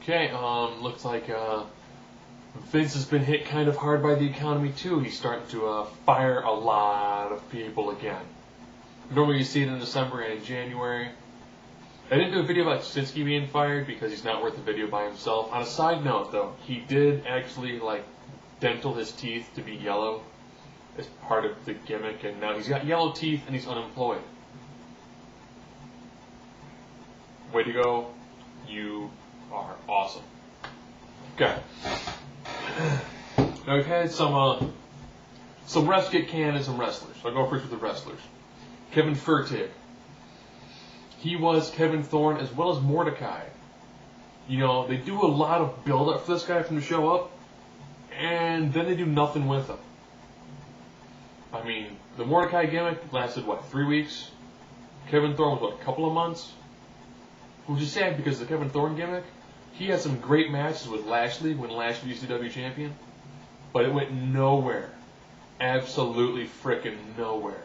Okay, looks like Vince has been hit kind of hard by the economy too. He's starting to fire a lot of people again. Normally you see it in December and in January. I didn't do a video about Sinski being fired because he's not worth a video by himself. On a side note though, he did actually dental his teeth to be yellow as part of the gimmick, and now he's got yellow teeth and he's unemployed. Way to go. You are awesome. Okay. Now we've had some refs get canned and some wrestlers. I'll go first with the wrestlers. Kevin Furtig. He was Kevin Thorne as well as Mordecai. You know, they do a lot of build-up for this guy from the show up, and then they do nothing with him. I mean, the Mordecai gimmick lasted, 3 weeks? Kevin Thorne was, a couple of months? Which is sad because the Kevin Thorne gimmick, he had some great matches with Lashley when Lashley was ECW champion, but it went nowhere. Absolutely frickin' nowhere.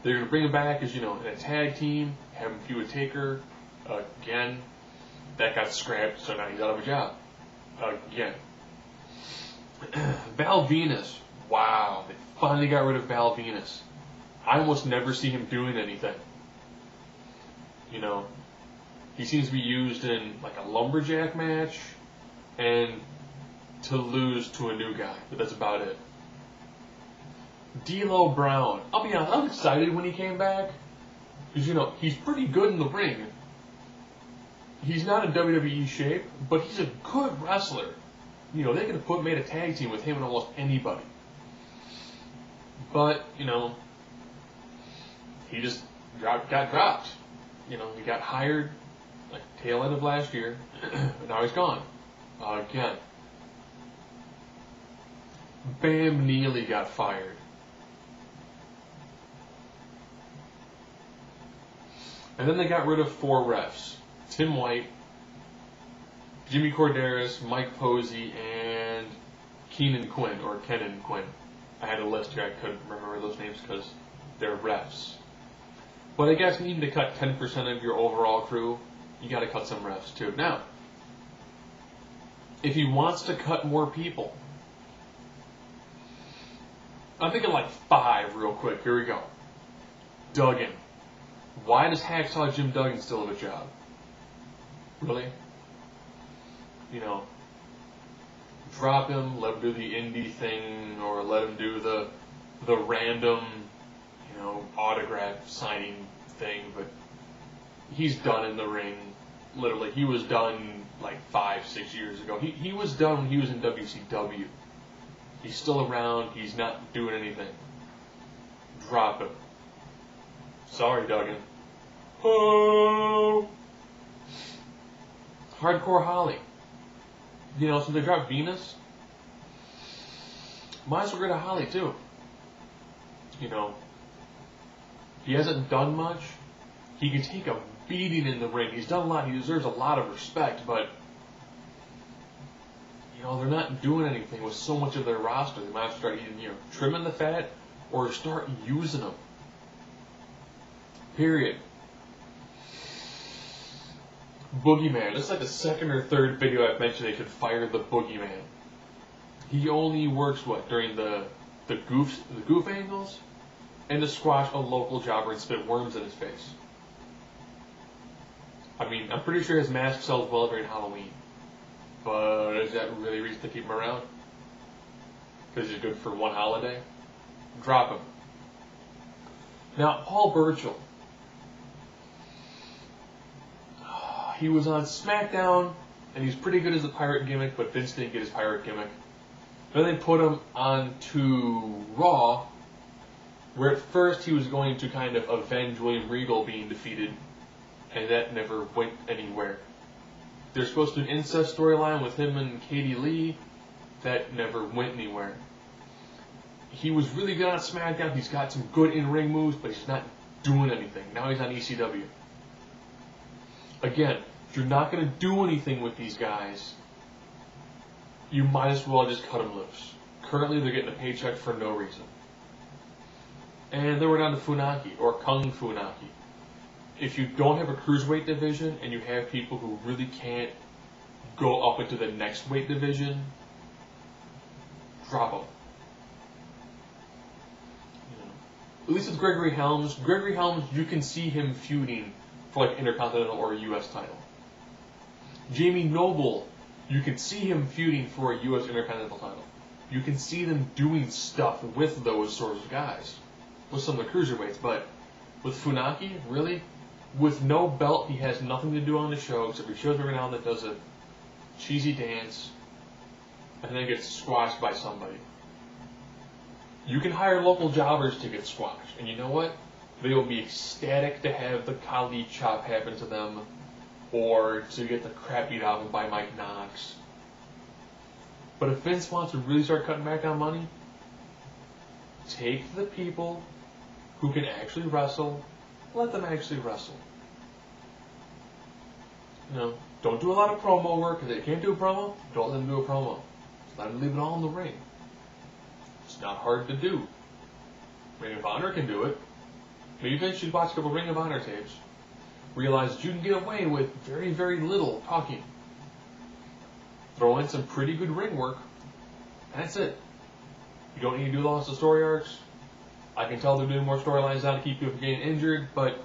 They're going to bring him back as, in a tag team, have him feud with Taker. Again, that got scrapped, so now he's out of a job. Again. Val Venus. Wow, they finally got rid of Val Venus. I almost never see him doing anything. He seems to be used in a lumberjack match and to lose to a new guy, but that's about it. D'Lo Brown. I'll be honest, I was excited when he came back because he's pretty good in the ring. He's not in WWE shape, but he's a good wrestler. They could have made a tag team with him and almost anybody. But he just got dropped. He got hired tail end of last year, and now he's gone. Again. Bam Neely got fired. And then they got rid of 4 refs. Tim White, Jimmy Corderas, Mike Posey, and Kenan Quinn. I had a list here, I couldn't remember those names because they're refs. But I guess needing to cut 10% of your overall crew, you got to cut some refs too. Now, if he wants to cut more people, I'm thinking 5 real quick. Here we go. Duggan. Why does Hacksaw Jim Duggan still have a job? Really? Drop him, let him do the indie thing, or let him do the random, autograph signing thing, but he's done in the ring. Literally, he was done 5-6 years ago. He was done when he was in WCW. He's still around. He's not doing anything. Drop him. Sorry, Duggan. Oh. Hardcore Holly. So they dropped Venus. Might as well get a Holly too. He hasn't done much. He can take a beating in the ring. He's done a lot. He deserves a lot of respect, but they're not doing anything with so much of their roster. They might have to start either trimming the fat or start using them. Period. Boogeyman. This is the second or third video I've mentioned they could fire the Boogeyman. He only works during the goof angles and to squash a local jobber and spit worms in his face. I mean, I'm pretty sure his mask sells well during Halloween. But is that really reason to keep him around? Because he's good for one holiday? Drop him. Now, Paul Burchill. He was on SmackDown, and he's pretty good as a pirate gimmick, but Vince didn't get his pirate gimmick. Then they put him onto Raw, where at first he was going to kind of avenge William Regal being defeated, and that never went anywhere. They're supposed to do an incest storyline with him and Katie Lee. That never went anywhere. He was really good on SmackDown. He's got some good in-ring moves, but he's not doing anything. Now he's on ECW. Again, if you're not going to do anything with these guys, you might as well just cut them loose. Currently, they're getting a paycheck for no reason. And then we're down to Funaki, or Kung Funaki. If you don't have a cruiserweight division and you have people who really can't go up into the next weight division, drop them. At least with Gregory Helms, you can see him feuding for like Intercontinental or a U.S. title. Jamie Noble, you can see him feuding for a U.S. Intercontinental title. You can see them doing stuff with those sorts of guys, with some of the cruiserweights. But with Funaki, really, with no belt, he has nothing to do on the show except he shows every now and then does a cheesy dance, and then gets squashed by somebody. You can hire local jobbers to get squashed, and you know what? They will be ecstatic to have the Kali chop happen to them, or to get the crap beat out of them by Mike Knox. But if Vince wants to really start cutting back on money, take the people who can actually wrestle, let them actually wrestle. Don't do a lot of promo work. If they can't do a promo, don't let them do a promo. Just let them leave it all in the ring. It's not hard to do. Ring of Honor can do it. Maybe Vince should watch a couple Ring of Honor tapes. Realize that you can get away with very, very little talking. Throw in some pretty good ring work. That's it. You don't need to do lots of story arcs. I can tell they're doing more storylines now to keep you from getting injured, but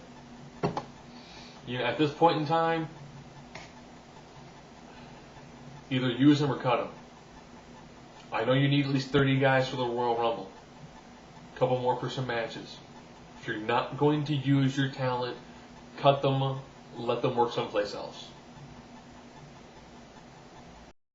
at this point in time, either use them or cut them. I know you need at least 30 guys for the Royal Rumble. A couple more for some matches. If you're not going to use your talent, cut them, let them work someplace else.